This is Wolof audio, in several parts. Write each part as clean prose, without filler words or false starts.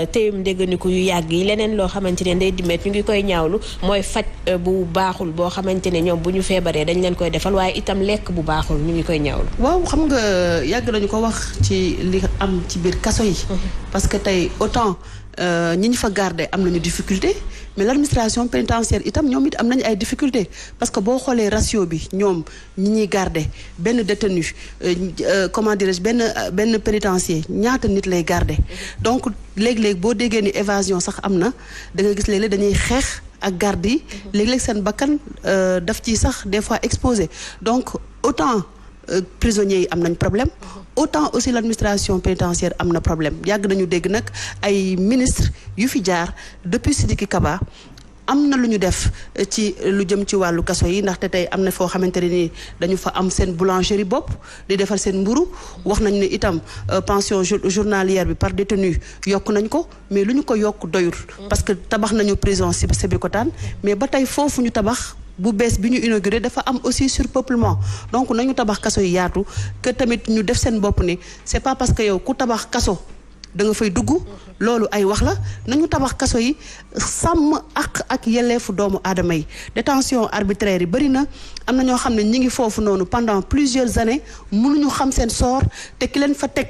téyum ndégganiku yu yàgg yi leneen loo xamante ne day dimet ñu ngi koy ñaawlu mooy faj bu baaxul boo xamante ne ñoom bu ñu feebaree dañ leen koy defal waaye itam lekk bu baaxul ñu ngi koy ñaawlu. waaw xam nga yàgg nañu ko wax ci li am ci biir kaso yi. parce que tey autant ñi ñu fa garder am nañu difficulté mais l'administration pénitentiaire itam ñoom it am nañu ay difficulté parce que boo xoolee ratio bi ñoom ñi ñuy garder benn détenu comment dirais-je benn pénitencier ñaata nit lay garder donc léeg-léeg boo déggee ni évasion sax am na da nga gis léeg-léeg dañuy xeex ak garde yi léeg-léeg seen bakkan daf ci sax des fois exposé donc autant prisonniers yi am nañ problème autant aussi l'administration pénitentiaire am na problème yàgg nañu dégg nag ay ministre yu fi jaar depuis Sidiki Kaba am na lu ñu def ci lu jëm ci wàllu kaso yi ndaxte tey am na foo xamante ne nii dañu fa am seen boulangerie bopp di defar seen mburu wax nañ ne itam pension journalière bi par détenu yokk nañ ko mais lu ñu ko yokk doyul parce que tabax nañu prison Sébikotane mais ba tey foofu ñu tabax bu bees bi ñu inauguré dafa am aussi surpeuplement donc nañu tabax kaso yi yaatu que tamit ñu def seen bopp ni c'est pas parce que yow ku tabax kaso da nga fay dugg loolu ay wax la nañu tabax kaso yi sàmm ak yelleefu doomu aadama yi détention arbitraire yi bëri na am na ñoo xam ne ñi ngi foofu noonu pendant plusieurs années mënuñu xam seen sort te ki leen fa teg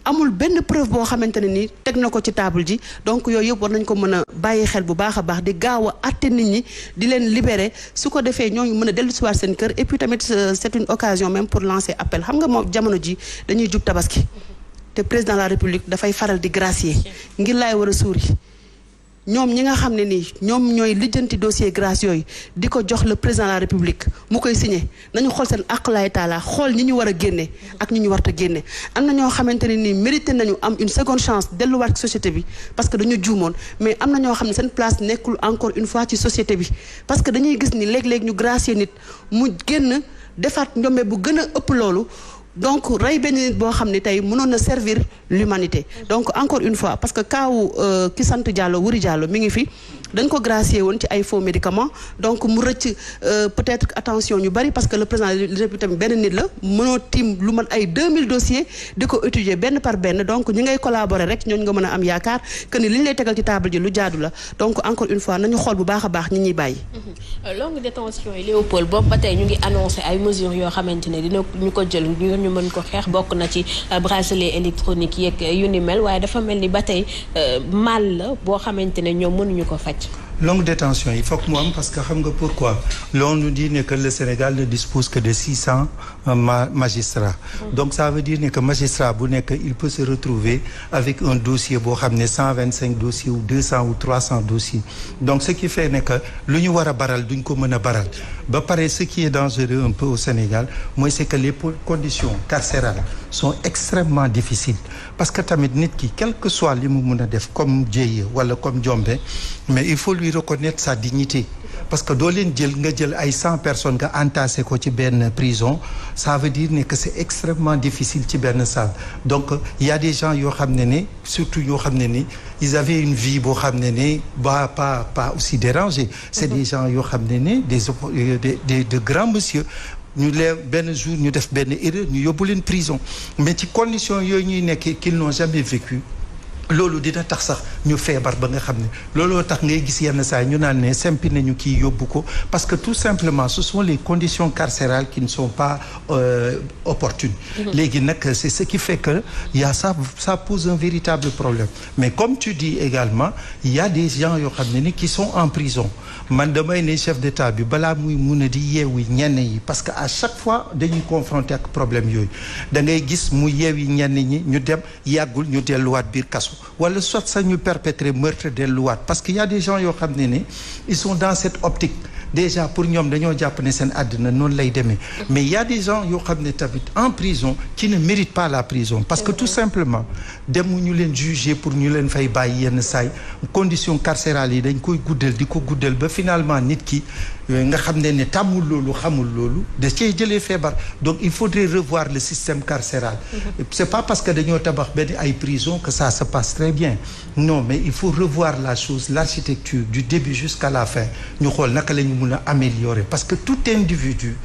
amul benn preuve boo xamante ne ni teg na ko ci table ji donc yooyu yëpp war nañ ko mën a bàyyi xel bu baax a baax di gaaw a àtte nit ñi di leen libérer su ko defee ñooñu mën a dellu si waat seen kër et puis tamit c'est une occasion même pour lancer appel xam nga moom jamono ji dañuy jub tabaski te président de la république dafay faral di gracier ngir laay war a suuri ñoom ñi nga xam ne nii ñoom ñooy lijjanti dossier grâce yooyu di ko jox le président de la république mu koy signé nañu xool seen aqlaay taala xool ñi ñu war a génne ak ñi ñu warta génne am na ñoo xamante ne nii mérité nañu am une seconde chance delluwaat ci société bi parce que dañu juumoon mais am na ñoo xam ne seen place nekkul encore une fois ci société bi parce que dañuy gis ni léeg-léeg ñu gracier nit mu génn defaat njombe bu gën a ëpp loolu donc rey benn nit boo xam ne tey mënoon na servir l'humanité donc encore une fois parce que kaawu ki sant Diallo Wuri Diallo mi ngi fi dañ ko gracier woon ci ay faux médicaments donc mu rëcc peut-être attention ñu bari parce que le président de la République tamit benn nit la mënoo tiim lu man ay 2000 dossiers di ko étudier benn par benn donc ñi ngay collaborer rek ñooñu nga mën a am yaakaar que ni li ñu lay tegal ci table ji lu jaadu la donc encore une fois nañu xool bu baax a baax ñi ñuy bàyyi. longue détention yi Léopold boobu ba tey ñu ngi annoncé ay mesures yoo xamante ne dina ñu ko jël ñu mën ko xeex bokk na ci bracelet électronique yeeg yu ni mel waaye dafa mel ni ba tey mal la boo xamante ne ñoom mënuñu ko faj. Longue détention il faut que mu am parce que xam nga pourquoi l'on nous dit que le Sénégal ne dispose que de 600 magistrats donc ça veut dire que magistrat bu nekk il peut se retrouver avec un dossier boo xam ne 125 dossiers ou 200 ou 300 dossiers donc ce qui fait que lu ñu war a baral duñ ko mën a baral ba pare ce qui est dangereux un peu au Sénégal mooy c'est que les conditions carcérales sont extrêmement difficiles parce que tamit nit ki quel que soit li mu mën a def comme jéye wala comme jombe mais il faut lui reconnaître sa dignité parce que doo leen nga jël ay 100 personnes nga entassé ko ci benn prison ça veut dire que c'est extrêmement difficile ci benn salle donc il y a des gens yoo xam ne surtout yoo xam ne ils avaient une vie boo xam ne pas aussi dérangée c'est des gens yoo xam ne de grands monsieur ñu leen benn jour ñu def benn erreur ñu yóbbu leen prison mais ci conditions yooyu ñuy nekk qu'ils n'ont jamais vécu loolu dina tax sax ñu feebar ba nga xam ne looloo tax ngay gis yenn saa yi ñu naan ne sempi nañu kii yóbbu ko parce que tout simplement ce sont les conditions carcérales qui ne sont pas opportunes léegi nag c'est ce qui fait que y a ça pose un véritable problème mais comme tu dis également il y a des gens yoo xam ne qui sont en prison man damay ne chef d'état bi balaa muy mun a di yeewi ñenn yi parce que à chaque fois dañuy confronter ak problème yooyu da ngay gis mu yeewi ñenn ñi ñu dem yàggul ñu delluwaat biir kaso wala soit sax ñu perpétrer meurtre delluwaat parce que y a des gens yoo xam ne ils sont dans cette optique déjà pour ñoom dañoo jàpp ne seen àddina noonu lay demee mais il y a des gens yoo xam ne tamit en prison qui ne méritent pas la prison parce que tout simplement demu ñu leen juger pour ñu leen fay bàyyi yenn saay conditions carcérales yi dañ koy guddal di ko guddal ba finalement nit ki nga xam ne tàmmul loolu xamul loolu da cee jëlee feebar donc il faudrait revoir le système carcéral c'est pas parce que dañoo tabax benn ay prison que ça se passe très bien non mais il faut revoir la chose l'architecture du début jusqu'à la fin ñu xool naka la ñu mun a améliorer parce que tout individu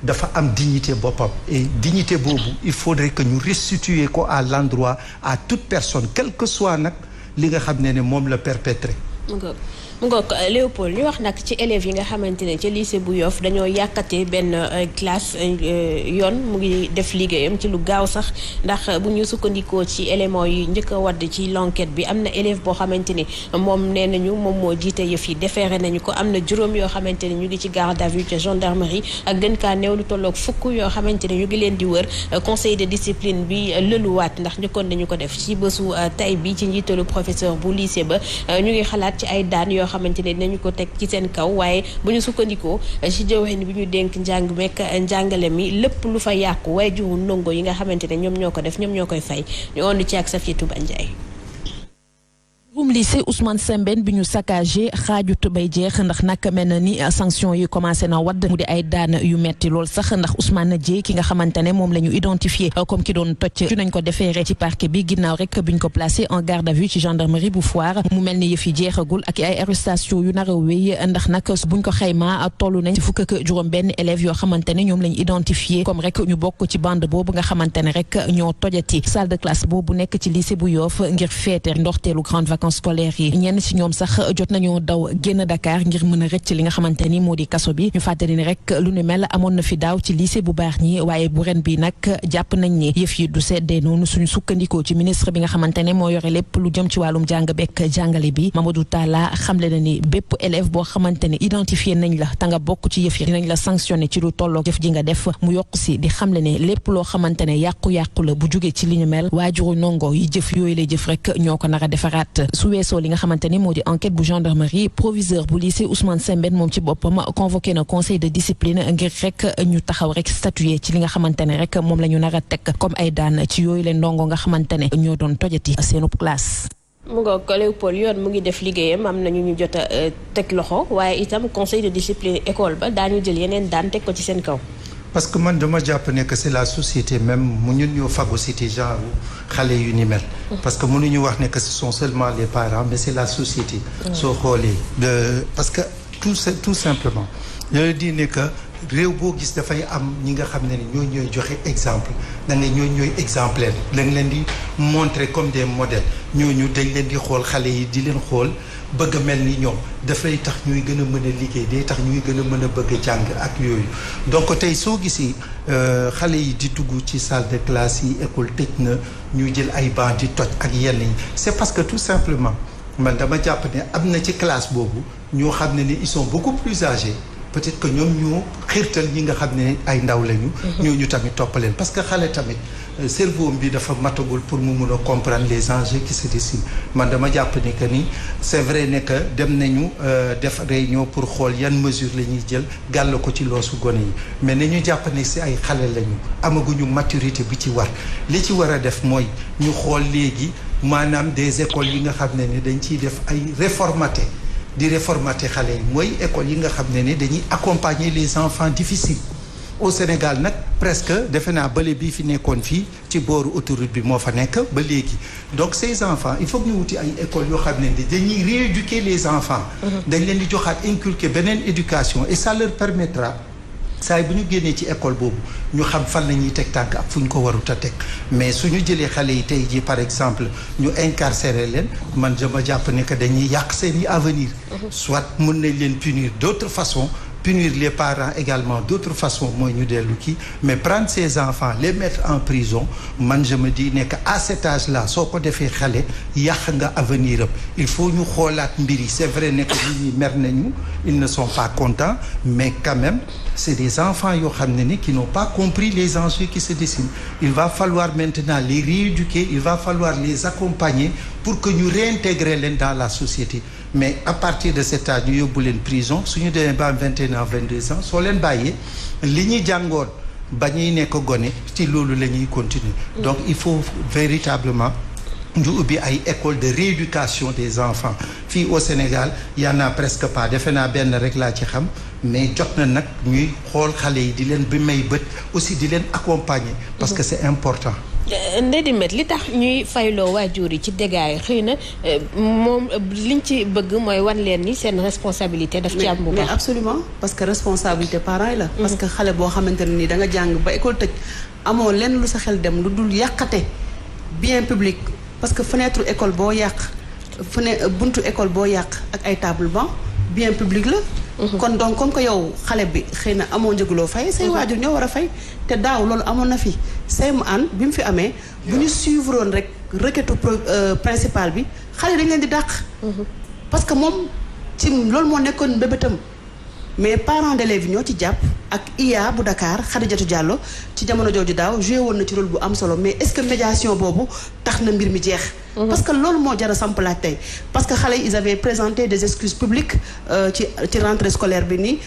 dafa am dignité boppam et dignité boobu il faudrait que ñu restituer ko à l'endroit à toute personne quel que soit nag li nga xam ne moom la perpétré. mu ngoog Léopold ñu wax nag ci élèves yi nga xamante ne ci lycée bu Yoff dañoo yàkkate benn classe yoon mu ngi def liggéeyam ci lu gaaw sax ndax bu ñu sukkandikoo ci éléments yi njëkk a wadd ci l'enquête bi am na élève boo xamante ni moom nee nañu moom moo jiite yëf yi déféré nañu ko am na juróom yoo xamante ne ñu ngi ci garde à vue ca gendarmerie ak gën kaa néew lu tolloog fukk yoo xamante ne ñu ngi leen di wër conseil de discipline bi lëluwaat ndax njëkkoon nañu ko def ci bésu tay bi ci njiitalu professeur bu lycée ba ñu ngi xalaat ci ay daan yoo xamante ne dinañu ko teg ci seen kaw waaye bu ñu sukkandikoo ci jëwriñ bi ñu dénk njàng mekk njàngale mi lépp lu fa yàqu waaye juru ndongo yi nga xamante ne ñoom ñoo ko def ñoom ñoo koy fay ñu ond ci ak Safiatou Bandiaye. lycée Ousmane Sembène bi ñu saccagé xaajut bay jeex ndax nag mel na ni sanction yi commencé na wadd mu di ay daan yu metti lool sax ndax Ousmane Dieye ki nga xamante ne moom la ñu identifié comme ki doon toj ju nañ ko déféré ci parquet bi ginnaaw rek biñ ko placé en garde à vue ci gendarmerie bu Foire mu mel ni yëf yi jeexagul ak ay arrestation yu nar a wéy ndax nag buñ ko xayma tollu nañ ci fukk ak juróom benn élèves yoo xamante ne ñoom la ñu identifié comme rek ñu bokk ci bande boobu nga xamante ne rek ñoo tojati salle de classe boobu nekk ci lycée bu Yoff ngir féete ndoxteelu grande vacances scolaires yi ñenn ci ñoom sax jot nañoo daw génn Dakar ngir mën a rëcc li nga xamante ni moo di kaso bi ñu fàttali ni rek lu ne mel amoon na fi daaw ci lycée bu Bargny waaye bu ren bi nag jàpp nañ ni yëf yi du seddee noonu suñu sukkandikoo ci ministre bi nga xamante ne moo yore lépp lu jëm ci wàllum jàng bekk jàngale bi Mamadou Talla xamle na ni bépp élève boo xamante ne identifié nañ la te nga bokk ci yëf yi dinañ la sanctionné ci lu tolloog jëf ji nga def mu yokk si di xamle ne lépp loo xamante ne yàqu-yàqu la bu jógee ci li ñu mel waajuru ndongo yi jëf yooyu lay jëf rek ñoo ko nar a defaraat su weesoo li nga xamante ni moo di enquête bu gendarmerie proviseur bu lycée Ousmane Sembène moom ci boppam convoqué na conseil de discipline ngir rek ñu taxaw rek statuer ci li nga xamante ne rek moom la ñu nar a teg comme ay daan ci yooyu leen ndongo nga xamante ne ñoo doon tojati seenub classe. mu nga ko Léopold yoon mu ngi def liggéeyam am na ñu jot a teg loxo waaye itam conseil de discipline école ba daañu jël yeneen daan teg ko ci seen kaw. parce que man dama jàpp ne que c'est la société même mu ñun ñoo phagocyté genre xale yu ni mel. parce que mënuñu wax ne que ce sont seulement les parents mais c'est la société. soo xoolee parce que tout simplement yooyu di ne que réew boo gis dafay am ñi nga xam ne ñooy joxe exemple da nga ñooy exemplaire da nga leen di montrer comme des modèles ñooñu dañ leen di xool xale yi di leen xool bëgg a mel ni ñoom dafay tax ñuy gën a mën a liggéey day tax ñuy gën a mën a bëgg a jàng ak yooyu donc tey soo gisee xale yi di dugg ci salle de classe yi école tëj na ñu jël ay banc di toj ak yenn yi c'est parce que tout simplement man dama jàpp ne am na ci classe boobu ñoo xam ne ils sont beaucoup plus âgés peut-être que ñoom ñoo xiirtal ñi nga xam ne ay ndaw lañu. ñooñu tamit toppaleen parce que xale tamit cerveau bi dafa matagul pour mu mun a comprendre les enjeux qui se dessinent man dama jàpp ne que ni c'est vrai ne que dem nañu def réunion pour xool yan mesure la ñuy jël gàll ko ci loosu gone yi mais nañu jàpp ne si ay xale lañu amaguñu maturité bi ci war li ci war a def mooy ñu xool léegi maanaam des écoles yi nga xam ne dañ ciy def ay réformaté di réformater xale yi mooy école yi nga xam ne dañuy accompagner les enfants difficiles au Sénégal nag presque defe naa bële bii fi nekkoon fii ci booru autoroute bi moo fa nekk ba léegi donc ces enfants il faut que ñu wuti ay écoles yoo xam ne dañuy rééduquer les enfants dañ leen di joxaat inculquer beneen éducation et ça leur permettra saa yi bu ñu génnee ci école boobu ñu xam fan la ñuy teg tànk ak fu ñu ko warut a teg mais suñu jëlee xale yi tey jii par exemple ñu incarcérer leen man dama jàpp ne que dañuy yàq seen i avenir soit mën nañ leen punir d'autres façons punir les parents également d'autres façons mooy ñu dellu kii mais prendre ces enfants les mettre en prison man je me dis ne que à cet âge là soo ko defee xale yàq nga avenir am il faut ñu xoolaat mbir yi c'est vrai ne que nit ñi mer nañu ils ne sont pas contents mais quand même c'est des enfants yoo xam ne qui n'ont pas compris les enjeux qui se dessinent il va falloir maintenant les rééduquer il va falloir les accompagner pour que ñu réintégrer leen dans la société mais à partir de cet âge ñu yóbbu leen prison suñu demee ba am 21 ans 22 ans soo leen bàyyee li ñuy jàngoon ba ñuy nekk gone ci loolu la ñuy continuer donc il faut véritablement ñu ubbi ay école de rééducation des enfants fii au Sénégal y en a presque pas defe naa benn rek laa ci xam mais jot na nag ñuy xool xale yi di leen bi may bët aussi di leen accompagner parce que c'est important. Ndeye Met li tax ñuy fayloo waajur yi ci dégâts yi xëy na moom liñ ci bëgg mooy wan leen ni seen responsabilité daf ci am bu baax mais absolument parce que responsabilité parents yi la parce que xale boo xamante ne ni da nga jàng ba école tëj amoo lenn lu sa xel dem lu dul yàqate bien public parce que fenêtre école boo yàq fu ne buntu école boo yàq ak ay table banc bien public la. kon donc comme que yow xale bi xëy na amoo njëguloo fay say waajur ñoo war a fay te daaw loolu amoon na fi CM an bi mu fi amee bu ñu suivre woon rek requête principale bi xale dañ leen di dàq. parce que moom ci loolu moo nekkoon mbébétam mais parents d'élèves yi ñoo ci jàpp ak IA bu Dakar Khadijatou Diallo ci jamono jooju daaw joué woon na ci rôle bu am solo mais est-ce que médiation boobu tax na mbir mi jeex. parce que loolu moo jar a samp laaj tey parce que xale yi ils avaient présenté des excuses publiques ci rentrée scolaire bi nii.